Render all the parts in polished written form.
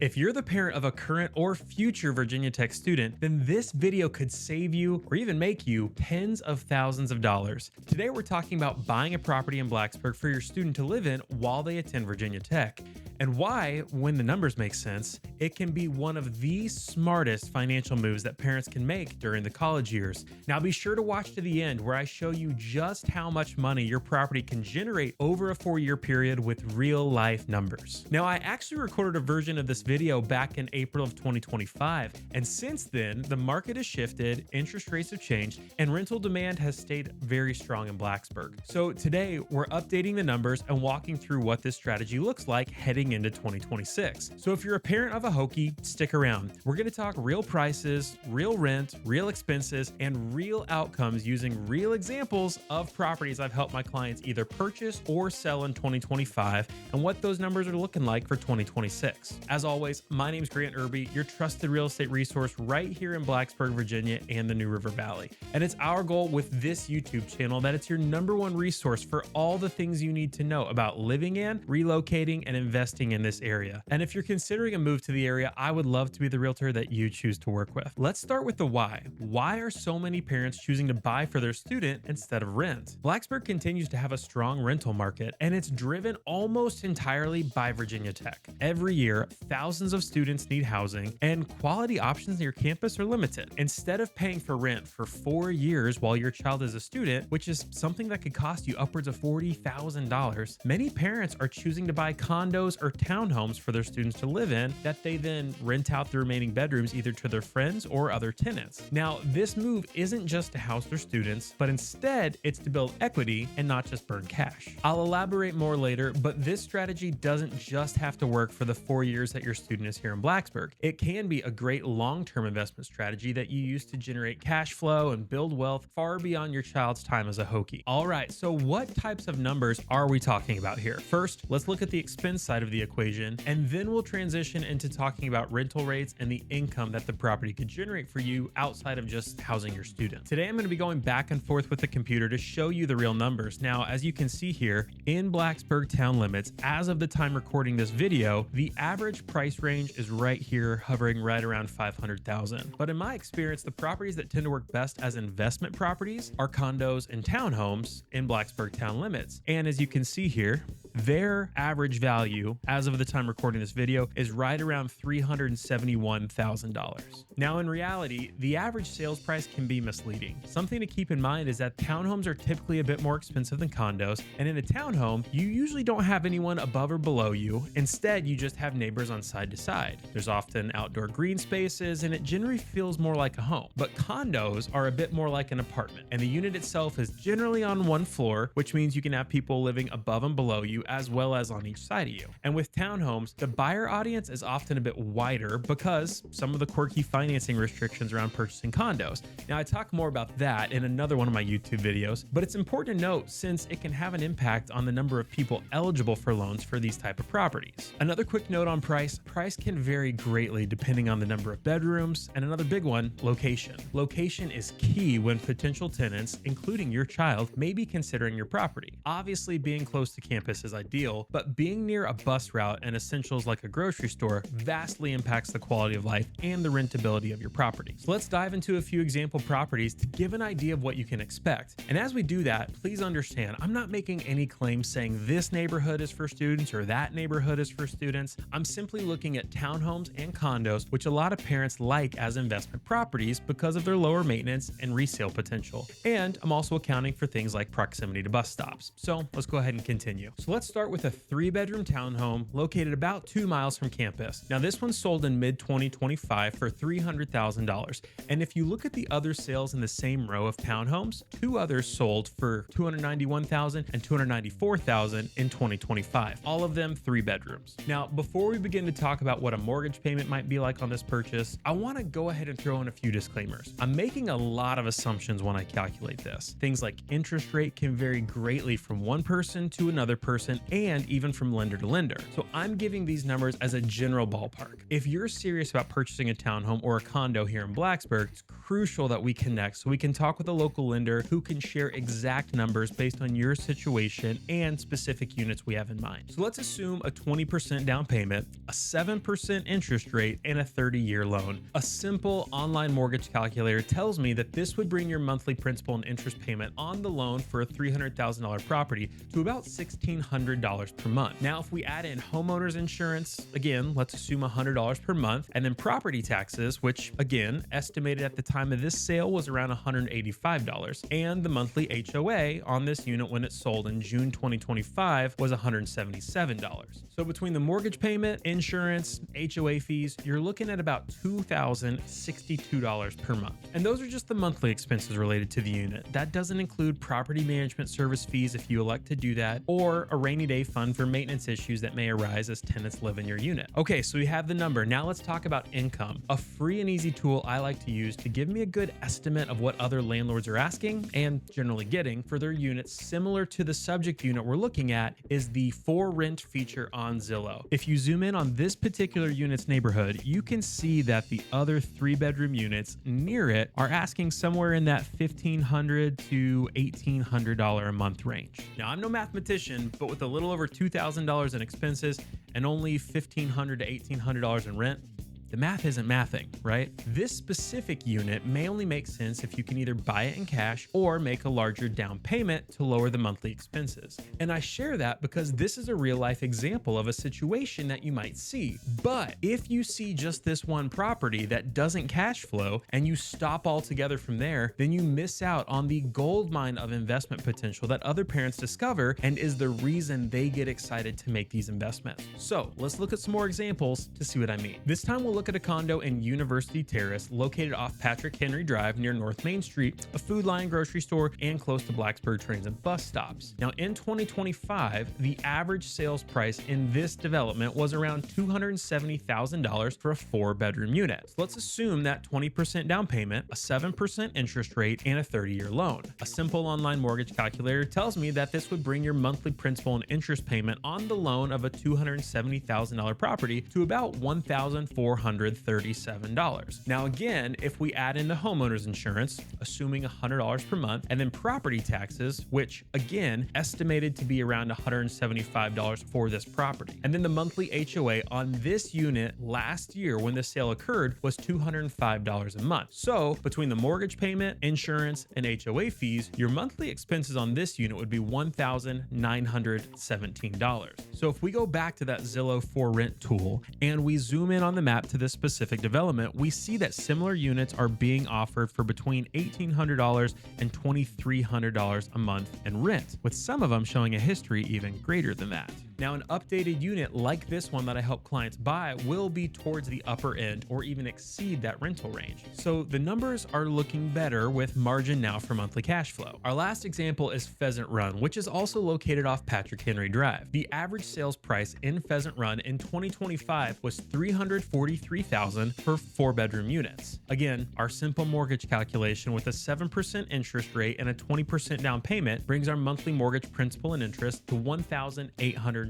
If you're the parent of a current or future Virginia Tech student, then this video could save you or even make you tens of thousands of dollars. Today, we're talking about buying a property in Blacksburg for your student to live in while they attend Virginia Tech, and why, when the numbers make sense, it can be one of the smartest financial moves that parents can make during the college years. Now, be sure to watch to the end where I show you just how much money your property can generate over a 4-year period with real life numbers. Now, I actually recorded a version of this video back in April of 2025, and since then, the market has shifted, interest rates have changed, and rental demand has stayed very strong in Blacksburg. So today, we're updating the numbers and walking through what this strategy looks like heading into 2026. So if you're a parent of a Hokie, stick around. We're going to talk real prices, real rent, real expenses, and real outcomes using real examples of properties I've helped my clients either purchase or sell in 2025 and what those numbers are looking like for 2026. As always, my name is Grant Irby, your trusted real estate resource right here in Blacksburg, Virginia and the New River Valley. And it's our goal with this YouTube channel that it's your #1 resource for all the things you need to know about living in, relocating, and investing in this area. And if you're considering a move to the area, I would love to be the realtor that you choose to work with. Let's start with the why. Why are so many parents choosing to buy for their student instead of rent? Blacksburg continues to have a strong rental market, and it's driven almost entirely by Virginia Tech. Every year, thousands of students need housing, and quality options near campus are limited. Instead of paying for rent for 4 years while your child is a student, which is something that could cost you upwards of $40,000, many parents are choosing to buy condos or townhomes for their students to live in that they then rent out the remaining bedrooms either to their friends or other tenants. Now, this move isn't just to house their students, but instead it's to build equity and not just burn cash. I'll elaborate more later, but this strategy doesn't just have to work for the 4 years that your student is here in Blacksburg. It can be a great long-term investment strategy that you use to generate cash flow and build wealth far beyond your child's time as a Hokie. All right, so what types of numbers are we talking about here? First, let's look at the expense side of the equation, and then we'll transition into talking about rental rates and the income that the property could generate for you outside of just housing your student. Today, I'm going to be going back and forth with the computer to show you the real numbers. Now, as you can see here, in Blacksburg town limits, as of the time recording this video, the average price range is right here, hovering right around $500,000. But in my experience, the properties that tend to work best as investment properties are condos and townhomes in Blacksburg town limits. And as you can see here, their average value as of the time recording this video is right around $371,000. Now, in reality, the average sales price can be misleading. Something to keep in mind is that townhomes are typically a bit more expensive than condos, and in a townhome, you usually don't have anyone above or below you. Instead, you just have neighbors on side to side. There's often outdoor green spaces, and it generally feels more like a home. But condos are a bit more like an apartment, and the unit itself is generally on one floor, which means you can have people living above and below you as well as on each side of you. And with townhomes, the buyer audience is often a bit wider because some of the quirky financing restrictions around purchasing condos. Now, I talk more about that in another one of my YouTube videos, but it's important to note since it can have an impact on the number of people eligible for loans for these type of properties. Another quick note on price. Price can vary greatly depending on the number of bedrooms, and another big one, location. Location is key when potential tenants, including your child, may be considering your property. Obviously, being close to campus is ideal, but being near a bus route and essentials like a grocery store vastly impacts the quality of life and the rentability of your property. So let's dive into a few example properties to give an idea of what you can expect. And as we do that, please understand, I'm not making any claims saying this neighborhood is for students or that neighborhood is for students. I'm simply looking at townhomes and condos, which a lot of parents like as investment properties because of their lower maintenance and resale potential. And I'm also accounting for things like proximity to bus stops. So let's go ahead and continue. So let's start with a 3-bedroom townhome located about 2 miles from campus. Now, this one sold in mid-2025 for $300,000. And if you look at the other sales in the same row of townhomes, 2 others sold for $291,000 and $294,000 in 2025. All of them 3 bedrooms. Now, before we begin to talk about what a mortgage payment might be like on this purchase, I want to go ahead and throw in a few disclaimers. I'm making a lot of assumptions when I calculate this. Things like interest rate can vary greatly from one person to another person and even from lender to lender. So I'm giving these numbers as a general ballpark. If you're serious about purchasing a townhome or a condo here in Blacksburg, it's crucial that we connect so we can talk with a local lender who can share exact numbers based on your situation and specific units we have in mind. So let's assume a 20% down payment, a 7% interest rate, and a 30-year loan. A simple online mortgage calculator tells me that this would bring your monthly principal and interest payment on the loan for a $300,000 property to about $1,600 per month. Now, if we add in homeowners insurance, again, let's assume $100 per month, and then property taxes, which again, estimated at the time of this sale was around $185, and the monthly HOA on this unit when it sold in June 2025 was $177. So between the mortgage payment, insurance, HOA fees, you're looking at about $2,062 per month. And those are just the monthly expenses related to the unit. That doesn't include property management service fees if you elect to do that, or a rainy day fund for maintenance issues that may arise as tenants live in your unit. Okay, so we have the number. Now let's talk about income, a free and easy tool I like to use to give me a good estimate of what other landlords are asking and generally getting for their units. Similar to the subject unit we're looking at is the for rent feature on Zillow. If you zoom in on this particular unit's neighborhood, you can see that the other 3-bedroom units near it are asking somewhere in that $1,500 to $1,800 a month range. Now, I'm no mathematician, but with a little over $2,000 in expenses and only $1,500 to $1,800 in rent, the math isn't mathing, right? This specific unit may only make sense if you can either buy it in cash or make a larger down payment to lower the monthly expenses. And I share that because this is a real life example of a situation that you might see. But if you see just this one property that doesn't cash flow and you stop altogether from there, then you miss out on the gold mine of investment potential that other parents discover and is the reason they get excited to make these investments. So let's look at some more examples to see what I mean. This time we'll look at a condo in University Terrace located off Patrick Henry Drive near North Main Street, a Food Lion grocery store, and close to Blacksburg trains and bus stops. Now, in 2025, the average sales price in this development was around $270,000 for a 4-bedroom unit. So let's assume that 20% down payment, a 7% interest rate, and a 30-year loan. A simple online mortgage calculator tells me that this would bring your monthly principal and interest payment on the loan of a $270,000 property to about $1,437. Now again, if we add in the homeowners insurance, assuming $100 per month, and then property taxes, which again, estimated to be around $175 for this property. And then the monthly HOA on this unit last year when the sale occurred was $205 a month. So between the mortgage payment, insurance, and HOA fees, your monthly expenses on this unit would be $1,917. So if we go back to that Zillow for rent tool and we zoom in on the map to this specific development, we see that similar units are being offered for between $1,800 and $2,300 a month in rent, with some of them showing a history even greater than that. Now, an updated unit like this one that I help clients buy will be towards the upper end or even exceed that rental range. So the numbers are looking better with margin now for monthly cash flow. Our last example is Pheasant Run, which is also located off Patrick Henry Drive. The average sales price in Pheasant Run in 2025 was $343,000 for 4-bedroom units. Again, our simple mortgage calculation with a 7% interest rate and a 20% down payment brings our monthly mortgage principal and interest to $1,826.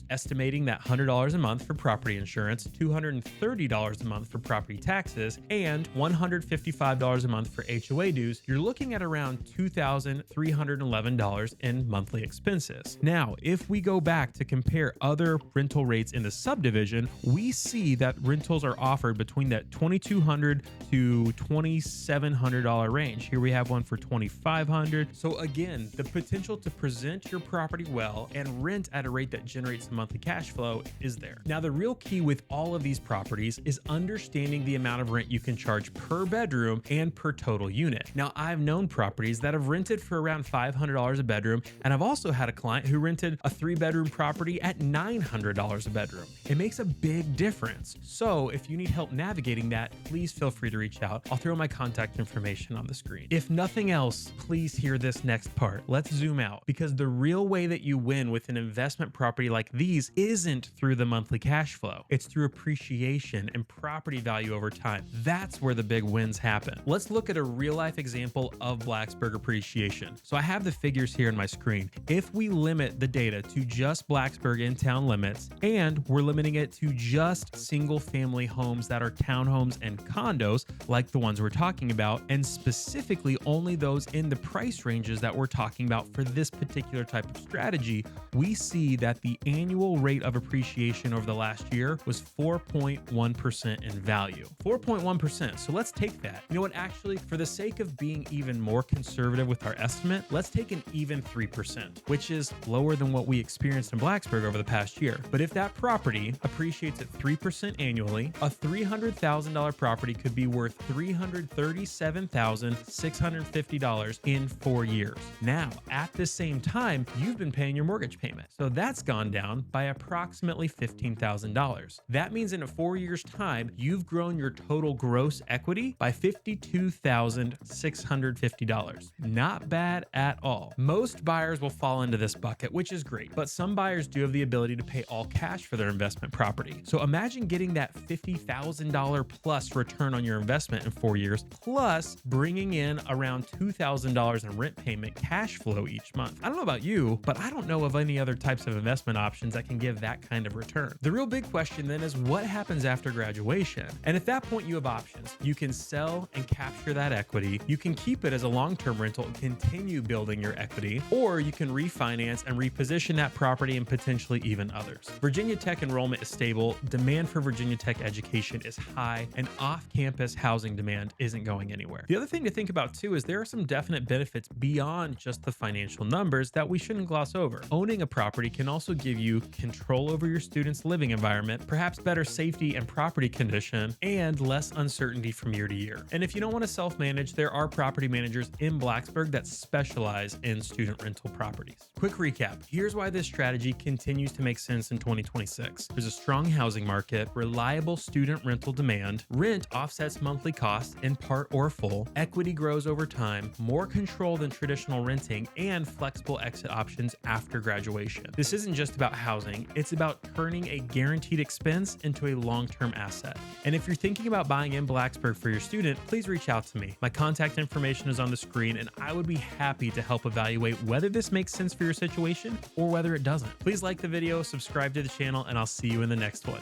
Estimating that $100 a month for property insurance, $230 a month for property taxes, and $155 a month for HOA dues, you're looking at around $2,311 in monthly expenses. Now, if we go back to compare other rental rates in the subdivision, we see that rentals are offered between that $2,200 to $2,700 range. Here we have one for $2,500. So again, the potential to present your property well and rent at a rate that generates the monthly cash flow is there. Now, the real key with all of these properties is understanding the amount of rent you can charge per bedroom and per total unit. Now, I've known properties that have rented for around $500 a bedroom, and I've also had a client who rented a 3-bedroom property at $900 a bedroom. It makes a big difference. So if you need help navigating that, please feel free to reach out. I'll throw my contact information on the screen. If nothing else, please hear this next part. Let's zoom out, because the real way that you win with an investment property like these isn't through the monthly cash flow. It's through appreciation and property value over time. That's where the big wins happen. Let's look at a real life example of Blacksburg appreciation. So I have the figures here on my screen. If we limit the data to just Blacksburg in town limits, and we're limiting it to just single family homes that are townhomes and condos, like the ones we're talking about, and specifically only those in the price ranges that we're talking about for this particular type of strategy, we see that the annual rate of appreciation over the last year was 4.1% in value. 4.1%. So let's take that. You know what? Actually, for the sake of being even more conservative with our estimate, let's take an even 3%, which is lower than what we experienced in Blacksburg over the past year. But if that property appreciates at 3% annually, a $300,000 property could be worth $337,650 in 4 years. Now, at the same time, you've been paying your mortgage payment. So that's gone down by approximately $15,000. That means in 4 years' time, you've grown your total gross equity by $52,650. Not bad at all. Most buyers will fall into this bucket, which is great, but some buyers do have the ability to pay all cash for their investment property. So imagine getting that $50,000 plus return on your investment in 4 years, plus bringing in around $2,000 in rent payment cash flow each month. I don't know about you, but I don't know of any other types of investment options that can give that kind of return. The real big question then is what happens after graduation? And at that point, you have options. You can sell and capture that equity. You can keep it as a long-term rental and continue building your equity, or you can refinance and reposition that property and potentially even others. Virginia Tech enrollment is stable, demand for Virginia Tech education is high, and off-campus housing demand isn't going anywhere. The other thing to think about too is there are some definite benefits beyond just the financial numbers that we shouldn't gloss over. Owning a property can also give you control over your students' living environment, perhaps better safety and property condition, and less uncertainty from year to year. And if you don't want to self-manage, there are property managers in Blacksburg that specialize in student rental properties. Quick recap. Here's why this strategy continues to make sense in 2026. There's a strong housing market, reliable student rental demand, rent offsets monthly costs in part or full, equity grows over time, more control than traditional renting, and flexible exit options after graduation. This isn't just about housing, it's about turning a guaranteed expense into a long-term asset. And if you're thinking about buying in Blacksburg for your student, please reach out to me. My contact information is on the screen, and I would be happy to help evaluate whether this makes sense for your situation or whether it doesn't. Please like the video, subscribe to the channel, and I'll see you in the next one.